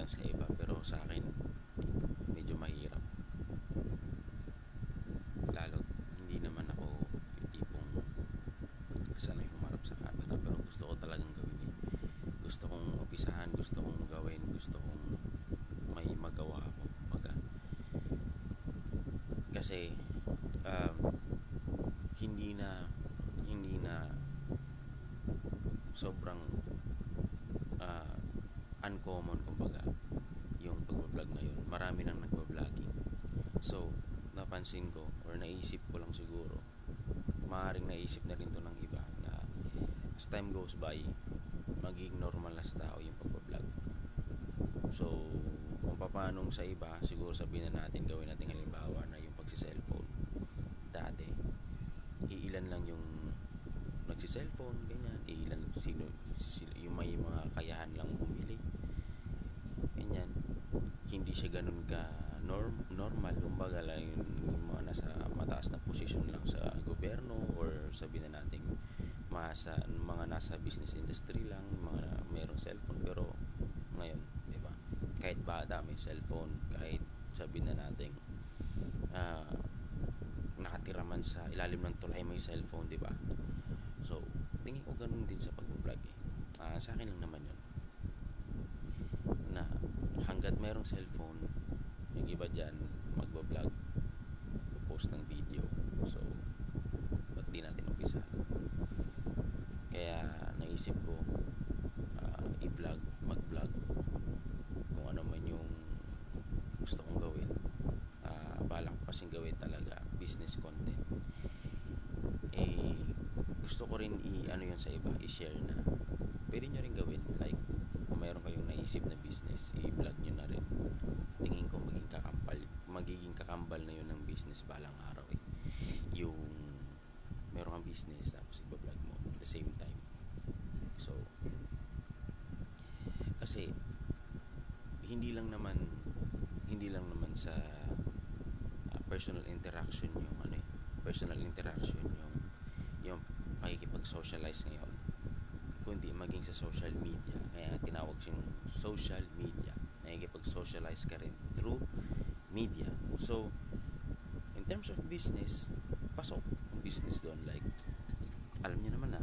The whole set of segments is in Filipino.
lang sa iba, pero sa akin medyo mahirap. Lalo hindi naman ako yung tipong sanay humarap sa camera, pero gusto ko talagang gawin eh. Gusto kong umpisahan, gusto kong gawin, gusto kong may magawa ako pagka. Kasi um, hindi na sobrang uh, uncommon kumbaga yung pag-vlog ngayon. Marami nang nagba-vlogging. So, napansin ko or naisip ko lang siguro, maaaring naisip na rin to ng iba na as time goes by, magiging normal na sa tao yung pag-vlog. So, kung paanong sa iba, siguro sabihin na natin, gawin natin halimbawa na yung pagsi-cellphone. Dati, iilan lang yung nagsi-cellphone, ganyan. Iilan yung may mga kakayahan lang bumili. Ganyan. Hindi siya ganun ka normal. Kumbaga lang yung mga nasa mataas na posisyon lang sa gobyerno or sabihin na natin mga nasa business industry lang, mga mayroong cellphone. Pero ngayon, di ba? Kahit bata may cellphone, kahit sabihin na natin nakatira man sa ilalim ng tulay may cellphone, di ba? So, tingin ko ganun din sa pag-vlog eh. Sa akin lang naman yun. Na hanggat mayroong cellphone, yung iba dyan magbablog, post ng video. So, ba't di natin umpisa? Kaya naisip ko i-vlog, mag-vlog kung ano man yung gusto kong gawin. Balak ko kasing gawin talaga business content. Gusto ko rin ano yun sa iba, i-share na pwede nyo rin gawin. Like kung mayroon kayong naisip na business, i-vlog nyo na rin. Tingin ko magiging kakambal na yun ng business balang araw eh. Yung meron kang business tapos i-vlog mo at the same time. So kasi hindi lang naman sa personal interaction yung pakikipag-socialize ngayon, kundi maging sa social media. Kaya tinawag siyang social media. Nakikipag-socialize ka rin through media. So in terms of business, pasok ang business doon. Like alam niyo naman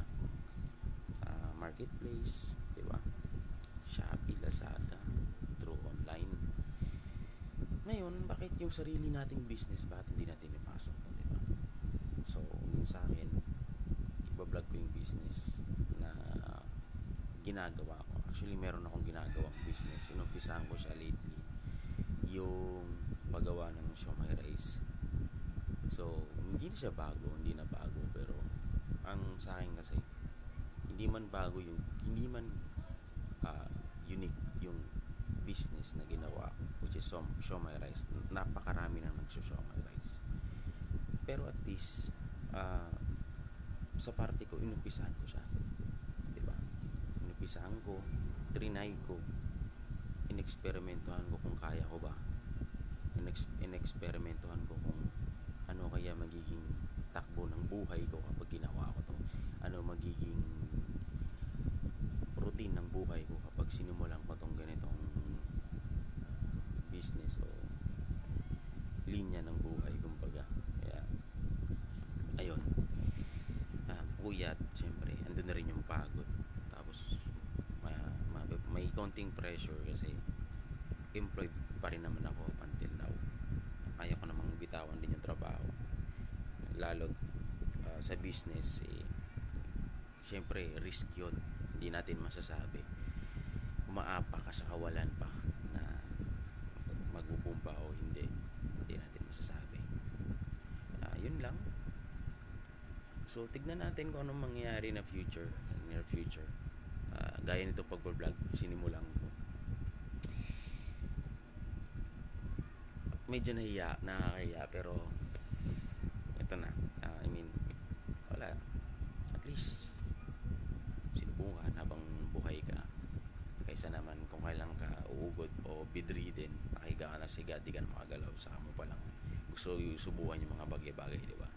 marketplace, di ba? Shopee, Lazada, through online. Ngayon, bakit yung sarili nating business, bakit hindi natin ipasok to, di ba? So, yun sa akin, ibablog ko yung business na ginagawa ko. Actually, meron akong ginagawang business. Inumpisahan ko siya lately. Yung paggawa ng siomai rice. So, hindi na bago. Pero, ang sa akin kasi, hindi man unique yung business na ginawa, which is siomai rice. Napakarami nang nagsiomai rice. Pero at least sa parte ko, inumpisahan ko siya, diba? Inumpisahan ko, trinay ko, ineksperimentohan ko kung kaya ko ba, ineksperimentohan ko kung ano kaya magiging takbo ng buhay ko kapag ginawa ko to, ano magiging routine ng buhay ko kapag sinimulan ko tong ganitong business o linya ng buhay kumbaga. Kaya ayun, puyat, syempre andun na rin yung pagod, tapos may konting pressure kasi employed pa rin naman ako up until now. Ayaw ko namang bitawan din yung trabaho, lalo sa business syempre risk yun, hindi natin masasabi. Umaapa ka sa kawalan pa na magpupumpa o hindi natin masasabi. Yun lang. So tignan natin kung anong mangyayari na near future. Gaya nito pag-vlog, sinimulan ko. Medyo nakakahiya, pero ito na. Wala. At least sinubukan habang buhay ka, kaysa naman kung kailan ka uugod o bedridden, nakahiga ka na siga, di ka na makagalaw, saka mo palang gusto subukan yung mga bagay-bagay, di ba?